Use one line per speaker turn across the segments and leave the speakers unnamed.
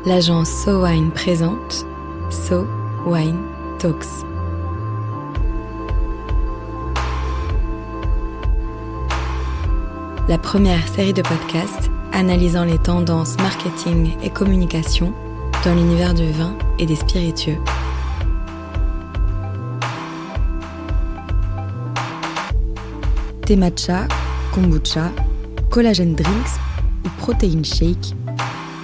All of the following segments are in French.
l'agence So Wine présente So Wine Talks. La première série de podcasts analysant les tendances marketing et communication dans l'univers du vin et des spiritueux. Thé matcha, kombucha, collagen drinks ou protein shake,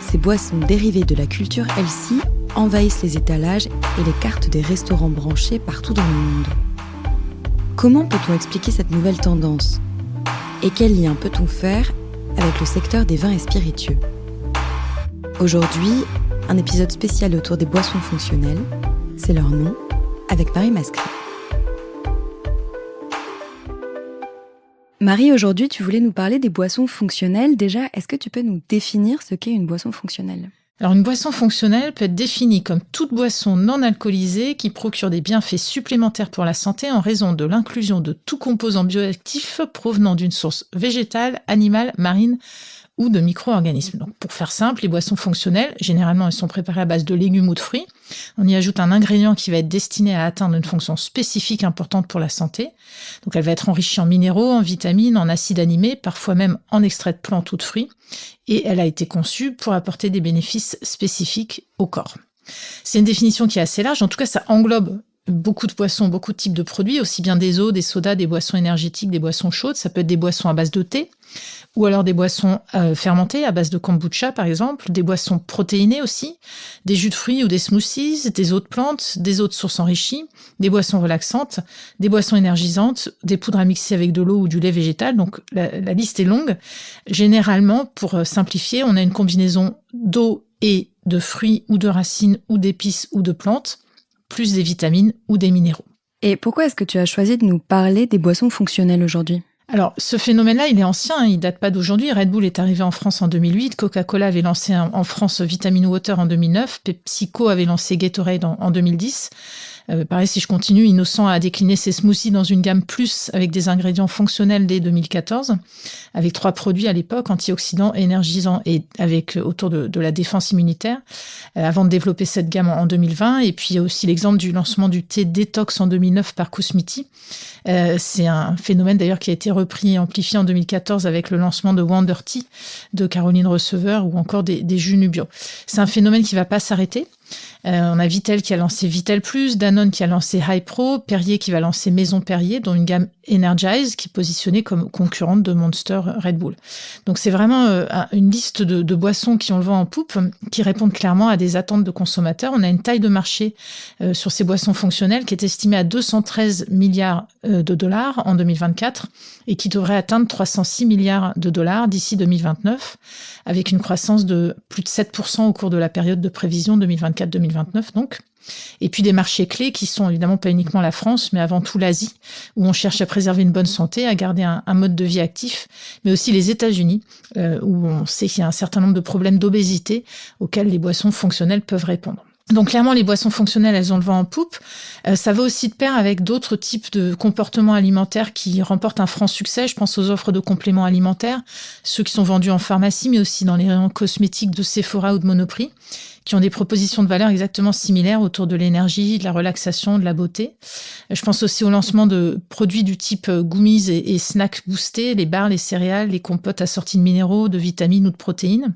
ces boissons dérivées de la culture healthy envahissent les étalages et les cartes des restaurants branchés partout dans le monde. Comment peut-on expliquer cette nouvelle tendance ? Et quel lien peut-on faire avec le secteur des vins et spiritueux ? Aujourd'hui, un épisode spécial autour des boissons fonctionnelles, c'est leur nom, avec Marie Mascret. Marie, aujourd'hui, tu voulais nous parler des boissons fonctionnelles. Déjà, est-ce que tu peux nous définir ce qu'est une boisson fonctionnelle ?
Alors, une boisson fonctionnelle peut être définie comme toute boisson non alcoolisée qui procure des bienfaits supplémentaires pour la santé en raison de l'inclusion de tout composant bioactif provenant d'une source végétale, animale, marine ou de micro-organismes. Donc, pour faire simple, les boissons fonctionnelles, généralement, elles sont préparées à base de légumes ou de fruits. On y ajoute un ingrédient qui va être destiné à atteindre une fonction spécifique importante pour la santé. Donc, elle va être enrichie en minéraux, en vitamines, en acides aminés, parfois même en extrait de plantes ou de fruits. Et elle a été conçue pour apporter des bénéfices spécifiques au corps. C'est une définition qui est assez large. En tout cas, ça englobe beaucoup de boissons, beaucoup de types de produits, aussi bien des eaux, des sodas, des boissons énergétiques, des boissons chaudes. Ça peut être des boissons à base de thé, ou alors des boissons fermentées à base de kombucha, par exemple, des boissons protéinées aussi, des jus de fruits ou des smoothies, des eaux de plantes, des eaux de sources enrichies, des boissons relaxantes, des boissons énergisantes, des poudres à mixer avec de l'eau ou du lait végétal. Donc, la liste est longue. Généralement, pour simplifier, on a une combinaison d'eau et de fruits ou de racines ou d'épices ou de plantes, plus des vitamines ou des minéraux.
Et pourquoi est-ce que tu as choisi de nous parler des boissons fonctionnelles aujourd'hui ?
Alors, ce phénomène-là, il est ancien, il date pas d'aujourd'hui. Red Bull est arrivé en France en 2008, Coca-Cola avait lancé en France Vitamin Water en 2009, PepsiCo avait lancé Gatorade en 2010. Pareil, si je continue, Innocent a décliné ses smoothies dans une gamme plus avec des ingrédients fonctionnels dès 2014, avec 3 produits à l'époque, antioxydants, énergisants et avec autour de la défense immunitaire, avant de développer cette gamme en 2020. Et puis, il y a aussi l'exemple du lancement du thé détox en 2009 par Kousmiti. C'est un phénomène d'ailleurs qui a été repris et amplifié en 2014 avec le lancement de Wonder Tea de Caroline Receveur ou encore des jus Nubio. C'est un phénomène qui ne va pas s'arrêter. On a Vittel qui a lancé Vittel Plus, Danone qui a lancé High Pro, Perrier qui va lancer Maison Perrier, dont une gamme Energize qui est positionnée comme concurrente de Monster Red Bull. Donc c'est vraiment une liste de boissons qui ont le vent en poupe, qui répondent clairement à des attentes de consommateurs. On a une taille de marché sur ces boissons fonctionnelles qui est estimée à 213 milliards de dollars en 2024 et qui devrait atteindre 306 milliards de dollars d'ici 2029, avec une croissance de plus de 7% au cours de la période de prévision 2024-2029 donc. Et puis des marchés clés qui sont évidemment pas uniquement la France, mais avant tout l'Asie, où on cherche à préserver une bonne santé, à garder un mode de vie actif, mais aussi les États-Unis, où on sait qu'il y a un certain nombre de problèmes d'obésité auxquels les boissons fonctionnelles peuvent répondre. Donc clairement, les boissons fonctionnelles, elles ont le vent en poupe. Ça va aussi de pair avec d'autres types de comportements alimentaires qui remportent un franc succès. Je pense aux offres de compléments alimentaires, ceux qui sont vendus en pharmacie, mais aussi dans les rayons cosmétiques de Sephora ou de Monoprix, qui ont des propositions de valeur exactement similaires autour de l'énergie, de la relaxation, de la beauté. Je pense aussi au lancement de produits du type gummies et snacks boostés, les bars, les céréales, les compotes assorties de minéraux, de vitamines ou de protéines.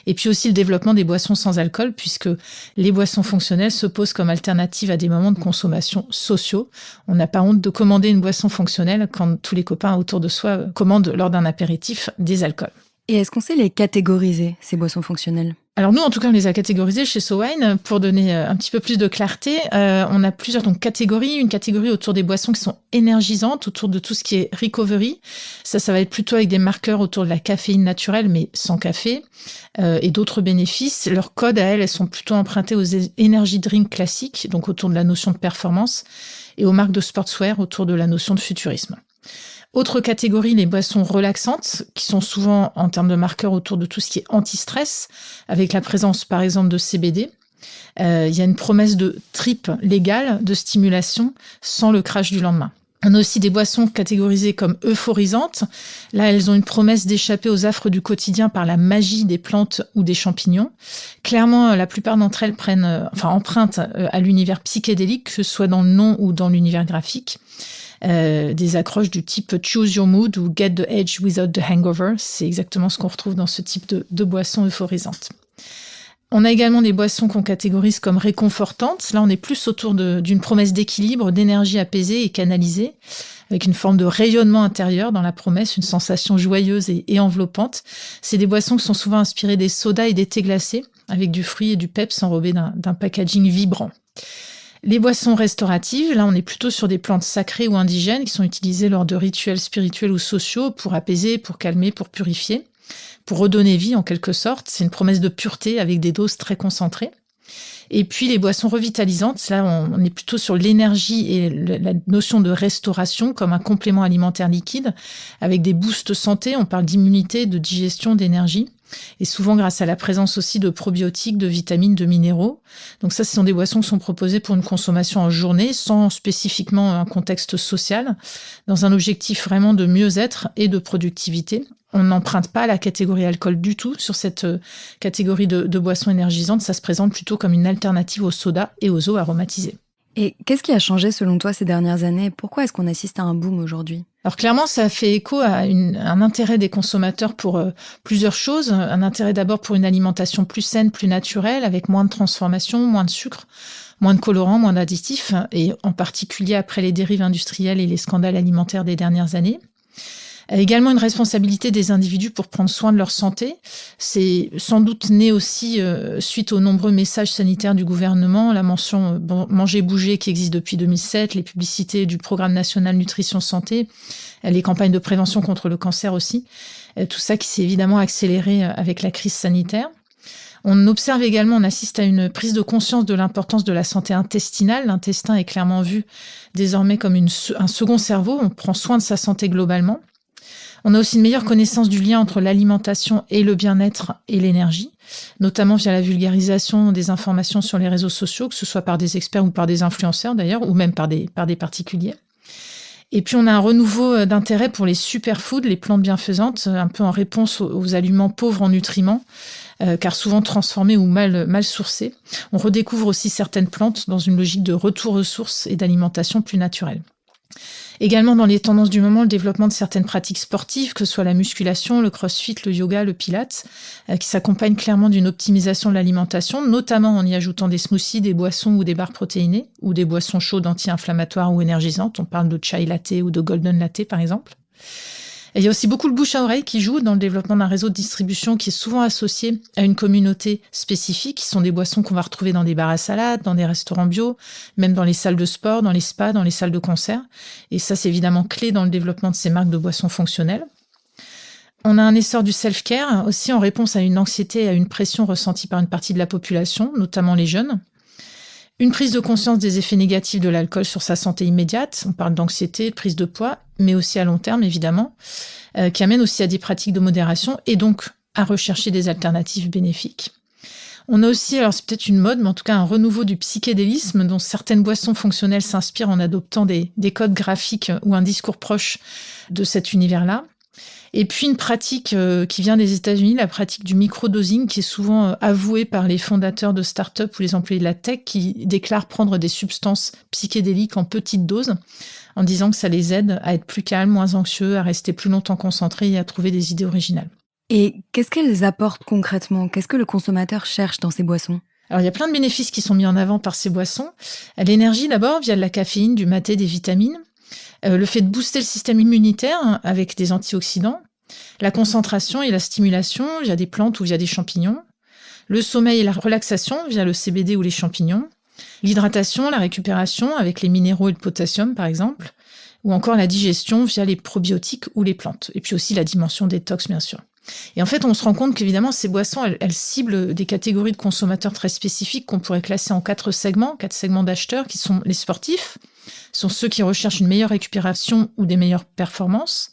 Et puis aussi le développement des boissons sans alcool, puisque les boissons fonctionnelles se posent comme alternative à des moments de consommation sociaux. On n'a pas honte de commander une boisson fonctionnelle quand tous les copains autour de soi commandent lors d'un apéritif des alcools.
Et est-ce qu'on sait les catégoriser, ces boissons fonctionnelles ?
Alors nous, en tout cas, on les a catégorisés chez So Wine. Pour donner un petit peu plus de clarté, on a plusieurs catégories. Une catégorie autour des boissons qui sont énergisantes, autour de tout ce qui est recovery. Ça va être plutôt avec des marqueurs autour de la caféine naturelle, mais sans café, et d'autres bénéfices. Leurs codes, elles sont plutôt empruntées aux energy drinks classiques, donc autour de la notion de performance, et aux marques de sportswear autour de la notion de futurisme. Autre catégorie, les boissons relaxantes, qui sont souvent en termes de marqueurs autour de tout ce qui est anti-stress, avec la présence par exemple de CBD. Il y a une promesse de trip légale, de stimulation, sans le crash du lendemain. On a aussi des boissons catégorisées comme euphorisantes. Là, elles ont une promesse d'échapper aux affres du quotidien par la magie des plantes ou des champignons. Clairement, la plupart d'entre elles empruntent à l'univers psychédélique, que ce soit dans le nom ou dans l'univers graphique. Des accroches du type Choose Your Mood ou Get the Edge Without the Hangover. C'est exactement ce qu'on retrouve dans ce type de boissons euphorisantes. On a également des boissons qu'on catégorise comme réconfortantes. Là, on est plus autour d'une promesse d'équilibre, d'énergie apaisée et canalisée, avec une forme de rayonnement intérieur dans la promesse, une sensation joyeuse et enveloppante. C'est des boissons qui sont souvent inspirées des sodas et des thés glacés, avec du fruit et du peps enrobés d'un packaging vibrant. Les boissons restauratives, là, on est plutôt sur des plantes sacrées ou indigènes qui sont utilisées lors de rituels spirituels ou sociaux pour apaiser, pour calmer, pour purifier, pour redonner vie en quelque sorte. C'est une promesse de pureté avec des doses très concentrées. Et puis les boissons revitalisantes, là on est plutôt sur l'énergie et la notion de restauration comme un complément alimentaire liquide avec des boosts santé. On parle d'immunité, de digestion, d'énergie. Et souvent grâce à la présence aussi de probiotiques, de vitamines, de minéraux. Donc ça, ce sont des boissons qui sont proposées pour une consommation en journée, sans spécifiquement un contexte social, dans un objectif vraiment de mieux-être et de productivité. On n'emprunte pas la catégorie alcool du tout sur cette catégorie de boissons énergisantes. Ça se présente plutôt comme une alternative aux sodas et aux eaux aromatisées.
Et qu'est-ce qui a changé selon toi ces dernières années ? Pourquoi est-ce qu'on assiste à un boom aujourd'hui ?
Alors clairement, ça fait écho à un intérêt des consommateurs pour plusieurs choses. Un intérêt d'abord pour une alimentation plus saine, plus naturelle, avec moins de transformation, moins de sucre, moins de colorants, moins d'additifs, et en particulier après les dérives industrielles et les scandales alimentaires des dernières années. Également une responsabilité des individus pour prendre soin de leur santé. C'est sans doute né aussi suite aux nombreux messages sanitaires du gouvernement, la mention Manger Bouger qui existe depuis 2007, les publicités du Programme national nutrition santé, les campagnes de prévention contre le cancer aussi. Tout ça qui s'est évidemment accéléré avec la crise sanitaire. On observe également, on assiste à une prise de conscience de l'importance de la santé intestinale. L'intestin est clairement vu désormais comme un second cerveau. On prend soin de sa santé globalement. On a aussi une meilleure connaissance du lien entre l'alimentation et le bien-être et l'énergie, notamment via la vulgarisation des informations sur les réseaux sociaux, que ce soit par des experts ou par des influenceurs d'ailleurs, ou même par des particuliers. Et puis on a un renouveau d'intérêt pour les superfoods, les plantes bienfaisantes, un peu en réponse aux aliments pauvres en nutriments, car souvent transformés ou mal sourcés. On redécouvre aussi certaines plantes dans une logique de retour aux sources et d'alimentation plus naturelle. Également dans les tendances du moment, le développement de certaines pratiques sportives, que ce soit la musculation, le crossfit, le yoga, le pilates, qui s'accompagnent clairement d'une optimisation de l'alimentation, notamment en y ajoutant des smoothies, des boissons ou des barres protéinées, ou des boissons chaudes anti-inflammatoires ou énergisantes. On parle de chai latte ou de golden latte par exemple. Et il y a aussi beaucoup le bouche à oreille qui joue dans le développement d'un réseau de distribution qui est souvent associé à une communauté spécifique, qui sont des boissons qu'on va retrouver dans des bars à salade, dans des restaurants bio, même dans les salles de sport, dans les spas, dans les salles de concert. Et ça, c'est évidemment clé dans le développement de ces marques de boissons fonctionnelles. On a un essor du self-care, aussi en réponse à une anxiété et à une pression ressentie par une partie de la population, notamment les jeunes. Une prise de conscience des effets négatifs de l'alcool sur sa santé immédiate. On parle d'anxiété, de prise de poids, mais aussi à long terme, évidemment, qui amène aussi à des pratiques de modération et donc à rechercher des alternatives bénéfiques. On a aussi, alors c'est peut-être une mode, mais en tout cas un renouveau du psychédélisme dont certaines boissons fonctionnelles s'inspirent en adoptant des codes graphiques ou un discours proche de cet univers-là. Et puis une pratique qui vient des États-Unis, la pratique du microdosing, qui est souvent avouée par les fondateurs de start-up ou les employés de la tech qui déclarent prendre des substances psychédéliques en petites doses en disant que ça les aide à être plus calmes, moins anxieux, à rester plus longtemps concentrés et à trouver des idées originales.
Et qu'est-ce qu'elles apportent concrètement ? Qu'est-ce que le consommateur cherche dans ces boissons ?
Alors, il y a plein de bénéfices qui sont mis en avant par ces boissons. L'énergie d'abord, via de la caféine, du maté, des vitamines. Le fait de booster le système immunitaire avec des antioxydants, la concentration et la stimulation via des plantes ou via des champignons, le sommeil et la relaxation via le CBD ou les champignons, l'hydratation, la récupération avec les minéraux et le potassium par exemple, ou encore la digestion via les probiotiques ou les plantes, et puis aussi la dimension détox bien sûr. Et en fait, on se rend compte qu'évidemment, ces boissons, elles ciblent des catégories de consommateurs très spécifiques qu'on pourrait classer en 4 segments d'acheteurs qui sont les sportifs, sont ceux qui recherchent une meilleure récupération ou des meilleures performances.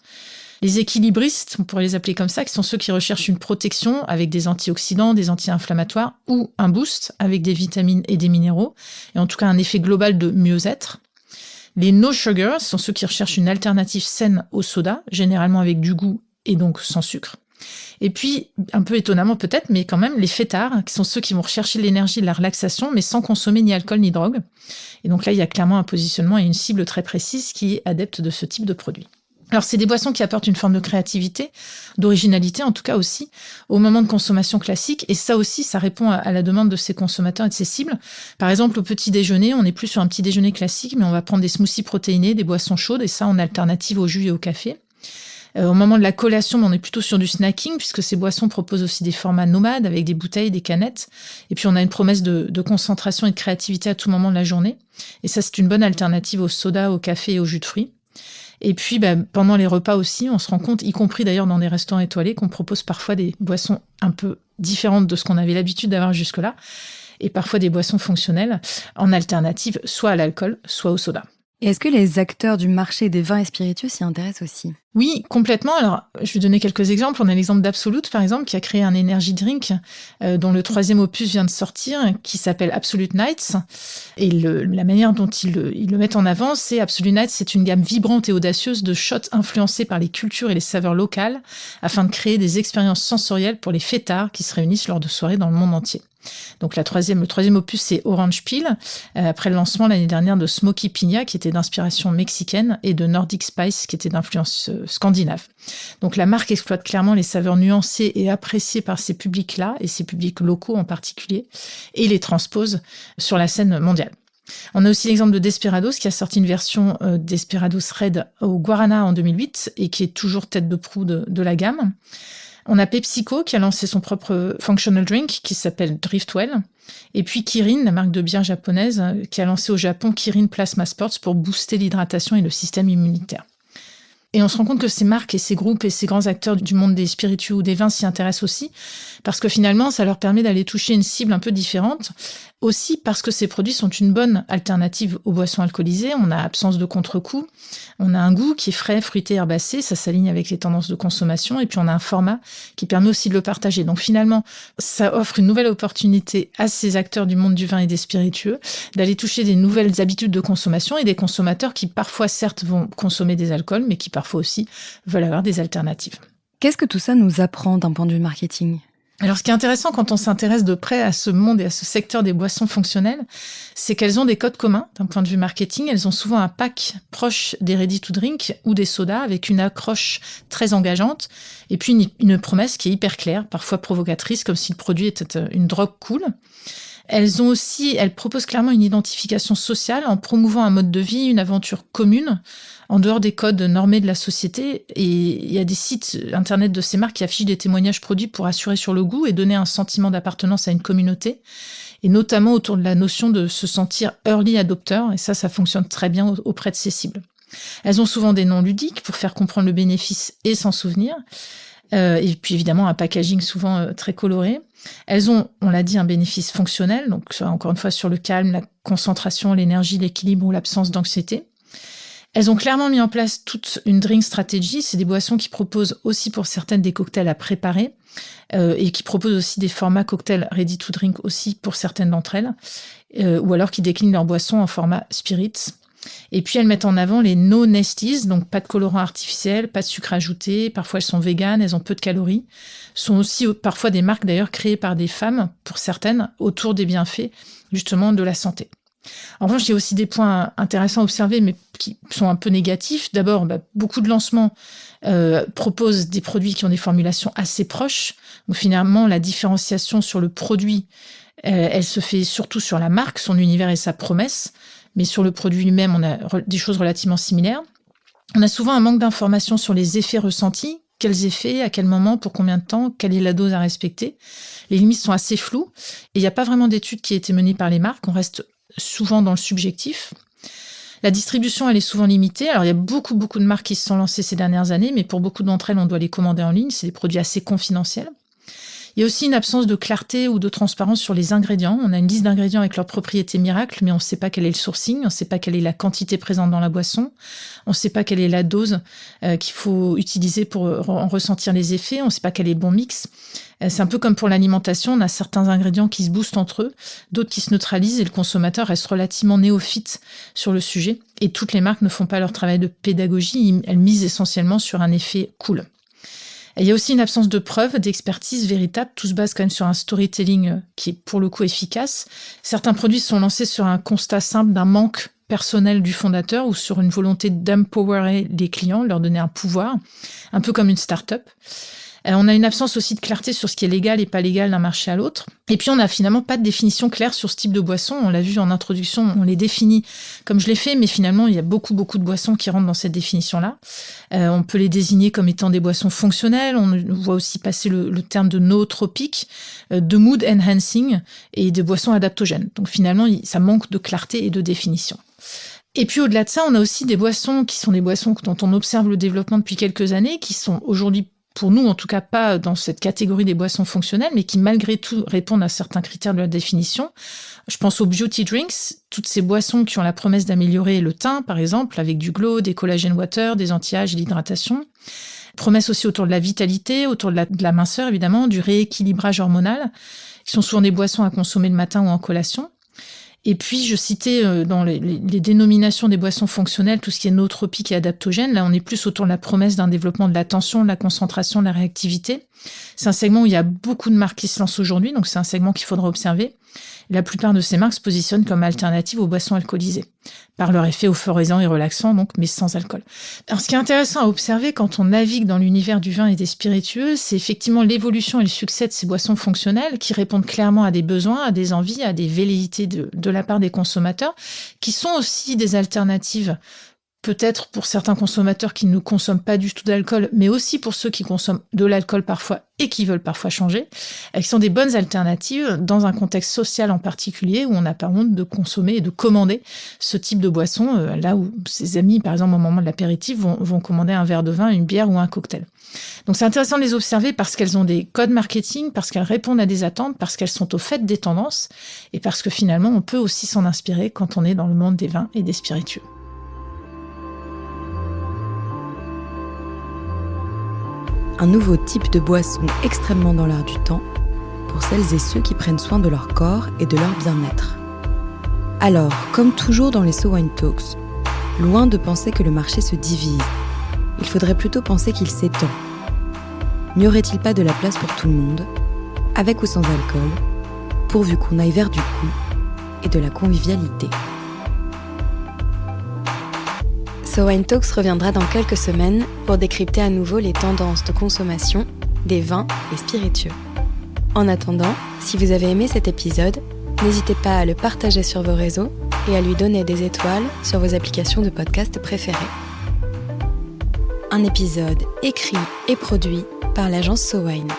Les équilibristes, on pourrait les appeler comme ça, qui sont ceux qui recherchent une protection avec des antioxydants, des anti-inflammatoires ou un boost avec des vitamines et des minéraux, et en tout cas un effet global de mieux-être. Les no sugar sont ceux qui recherchent une alternative saine au soda, généralement avec du goût et donc sans sucre. Et puis, un peu étonnamment peut-être, mais quand même, les fêtards, qui sont ceux qui vont rechercher l'énergie et la relaxation, mais sans consommer ni alcool ni drogue. Et donc là, il y a clairement un positionnement et une cible très précise qui est adepte de ce type de produit. Alors, c'est des boissons qui apportent une forme de créativité, d'originalité en tout cas aussi, au moment de consommation classique. Et ça aussi, ça répond à la demande de ces consommateurs et de ces cibles. Par exemple, au petit déjeuner, on n'est plus sur un petit déjeuner classique, mais on va prendre des smoothies protéinés, des boissons chaudes, et ça en alternative au jus et au café. Au moment de la collation, on est plutôt sur du snacking, puisque ces boissons proposent aussi des formats nomades, avec des bouteilles, des canettes. Et puis, on a une promesse de concentration et de créativité à tout moment de la journée. Et ça, c'est une bonne alternative au soda, au café et au jus de fruits. Et puis, pendant les repas aussi, on se rend compte, y compris d'ailleurs dans des restaurants étoilés, qu'on propose parfois des boissons un peu différentes de ce qu'on avait l'habitude d'avoir jusque-là, et parfois des boissons fonctionnelles en alternative, soit à l'alcool, soit au soda.
Et est-ce que les acteurs du marché des vins et spiritueux s'y intéressent aussi ?
Oui, complètement. Alors, je vais donner quelques exemples. On a l'exemple d'Absolute, par exemple, qui a créé un energy drink dont le 3e opus vient de sortir, qui s'appelle Absolute Nights. Et la manière dont ils le mettent en avant, c'est Absolute Nights, c'est une gamme vibrante et audacieuse de shots influencés par les cultures et les saveurs locales, afin de créer des expériences sensorielles pour les fêtards qui se réunissent lors de soirées dans le monde entier. Donc le 3e opus, c'est Orange Peel, après le lancement l'année dernière de Smoky Piña, qui était d'inspiration mexicaine, et de Nordic Spice, qui était d'influence scandinave. Donc la marque exploite clairement les saveurs nuancées et appréciées par ces publics-là, et ces publics locaux en particulier, et les transpose sur la scène mondiale. On a aussi l'exemple de Desperados, qui a sorti une version Desperados Red au Guarana en 2008, et qui est toujours tête de proue de la gamme. On a PepsiCo qui a lancé son propre functional drink qui s'appelle Driftwell. Et puis Kirin, la marque de bière japonaise, qui a lancé au Japon Kirin Plasma Sports pour booster l'hydratation et le système immunitaire. Et on se rend compte que ces marques et ces groupes et ces grands acteurs du monde des spiritueux ou des vins s'y intéressent aussi, parce que finalement, ça leur permet d'aller toucher une cible un peu différente. Aussi parce que ces produits sont une bonne alternative aux boissons alcoolisées. On a absence de contre-coup, on a un goût qui est frais, fruité, herbacé, ça s'aligne avec les tendances de consommation, et puis on a un format qui permet aussi de le partager. Donc finalement, ça offre une nouvelle opportunité à ces acteurs du monde du vin et des spiritueux d'aller toucher des nouvelles habitudes de consommation et des consommateurs qui parfois certes vont consommer des alcools, mais qui parfois aussi veulent avoir des alternatives.
Qu'est-ce que tout ça nous apprend d'un point de vue marketing ?
Alors, ce qui est intéressant quand on s'intéresse de près à ce monde et à ce secteur des boissons fonctionnelles, c'est qu'elles ont des codes communs d'un point de vue marketing. Elles ont souvent un pack proche des ready-to-drink ou des sodas avec une accroche très engageante et puis une promesse qui est hyper claire, parfois provocatrice, comme si le produit était une drogue cool. Elles proposent clairement une identification sociale en promouvant un mode de vie, une aventure commune, en dehors des codes normés de la société. Et il y a des sites internet de ces marques qui affichent des témoignages produits pour assurer sur le goût et donner un sentiment d'appartenance à une communauté, et notamment autour de la notion de se sentir early adopter, et ça fonctionne très bien auprès de ces cibles. Elles ont souvent des noms ludiques pour faire comprendre le bénéfice et s'en souvenir. Et puis évidemment un packaging souvent très coloré. Elles ont, on l'a dit, un bénéfice fonctionnel, donc encore une fois sur le calme, la concentration, l'énergie, l'équilibre ou l'absence d'anxiété. Elles ont clairement mis en place toute une drink strategy. C'est des boissons qui proposent aussi pour certaines des cocktails à préparer et qui proposent aussi des formats cocktails ready to drink aussi pour certaines d'entre elles, ou alors qui déclinent leurs boissons en format spirits. Et puis elles mettent en avant les no nasties, donc pas de colorant artificiel, pas de sucre ajouté, parfois elles sont véganes, elles ont peu de calories. Ce sont aussi parfois des marques d'ailleurs créées par des femmes, pour certaines, autour des bienfaits justement de la santé. En revanche, il y a aussi des points intéressants à observer, mais qui sont un peu négatifs. D'abord, beaucoup de lancements proposent des produits qui ont des formulations assez proches. Donc finalement, la différenciation sur le produit, elle se fait surtout sur la marque, son univers et sa promesse. Mais sur le produit lui-même, on a des choses relativement similaires. On a souvent un manque d'informations sur les effets ressentis. Quels effets, à quel moment, pour combien de temps, quelle est la dose à respecter. Les limites sont assez floues et il n'y a pas vraiment d'études qui aient été menées par les marques. On reste souvent dans le subjectif. La distribution, elle est souvent limitée. Alors, il y a beaucoup de marques qui se sont lancées ces dernières années, mais pour beaucoup d'entre elles, on doit les commander en ligne. C'est des produits assez confidentiels. Il y a aussi une absence de clarté ou de transparence sur les ingrédients. On a une liste d'ingrédients avec leurs propriétés miracles, mais on ne sait pas quel est le sourcing, on ne sait pas quelle est la quantité présente dans la boisson, on ne sait pas quelle est la dose qu'il faut utiliser pour en ressentir les effets, on ne sait pas quel est le bon mix. C'est un peu comme pour l'alimentation, on a certains ingrédients qui se boostent entre eux, d'autres qui se neutralisent et le consommateur reste relativement néophyte sur le sujet. Et toutes les marques ne font pas leur travail de pédagogie, elles misent essentiellement sur un effet cool. Et il y a aussi une absence de preuves, d'expertise véritable. Tout se base quand même sur un storytelling qui est pour le coup efficace. Certains produits sont lancés sur un constat simple d'un manque personnel du fondateur ou sur une volonté d'empowerer les clients, leur donner un pouvoir, un peu comme une start-up. On a une absence aussi de clarté sur ce qui est légal et pas légal d'un marché à l'autre. Et puis, on n'a finalement pas de définition claire sur ce type de boisson. On l'a vu en introduction, on les définit comme je l'ai fait, mais finalement, il y a beaucoup de boissons qui rentrent dans cette définition-là. On peut les désigner comme étant des boissons fonctionnelles. On voit aussi passer le terme de nootropiques, de mood enhancing et de boissons adaptogènes. Donc, finalement, ça manque de clarté et de définition. Et puis au-delà de ça, on a aussi des boissons qui sont des boissons dont on observe le développement depuis quelques années, qui sont aujourd'hui, pour nous en tout cas, pas dans cette catégorie des boissons fonctionnelles, mais qui malgré tout répondent à certains critères de la définition. Je pense aux beauty drinks, toutes ces boissons qui ont la promesse d'améliorer le teint, par exemple, avec du glow, des collagen water, des anti-âge et l'hydratation. Promesse aussi autour de la vitalité, autour de la minceur évidemment, du rééquilibrage hormonal, qui sont souvent des boissons à consommer le matin ou en collation. Et puis, je citais dans les dénominations des boissons fonctionnelles, tout ce qui est nootropique et adaptogène. Là, on est plus autour de la promesse d'un développement de l'attention, de la concentration, de la réactivité. C'est un segment où il y a beaucoup de marques qui se lancent aujourd'hui, donc c'est un segment qu'il faudra observer. La plupart de ces marques se positionnent comme alternatives aux boissons alcoolisées, par leur effet euphorisant et relaxant, donc, mais sans alcool. Alors, ce qui est intéressant à observer quand on navigue dans l'univers du vin et des spiritueux, c'est effectivement l'évolution et le succès de ces boissons fonctionnelles qui répondent clairement à des besoins, à des envies, à des velléités de la part des consommateurs, qui sont aussi des alternatives peut-être pour certains consommateurs qui ne consomment pas du tout d'alcool, mais aussi pour ceux qui consomment de l'alcool parfois et qui veulent parfois changer, qui sont des bonnes alternatives dans un contexte social en particulier où on n'a pas honte de consommer et de commander ce type de boisson, là où ses amis, par exemple, au moment de l'apéritif, vont commander un verre de vin, une bière ou un cocktail. Donc c'est intéressant de les observer parce qu'elles ont des codes marketing, parce qu'elles répondent à des attentes, parce qu'elles sont au fait des tendances et parce que finalement on peut aussi s'en inspirer quand on est dans le monde des vins et des spiritueux.
Un nouveau type de boisson extrêmement dans l'air du temps pour celles et ceux qui prennent soin de leur corps et de leur bien-être. Alors, comme toujours dans les So Wine Talks, loin de penser que le marché se divise, il faudrait plutôt penser qu'il s'étend. N'y aurait-il pas de la place pour tout le monde, avec ou sans alcool, pourvu qu'on aille vers du goût et de la convivialité. So Wine Talks reviendra dans quelques semaines pour décrypter à nouveau les tendances de consommation des vins et spiritueux. En attendant, si vous avez aimé cet épisode, n'hésitez pas à le partager sur vos réseaux et à lui donner des étoiles sur vos applications de podcast préférées. Un épisode écrit et produit par l'agence So Wine.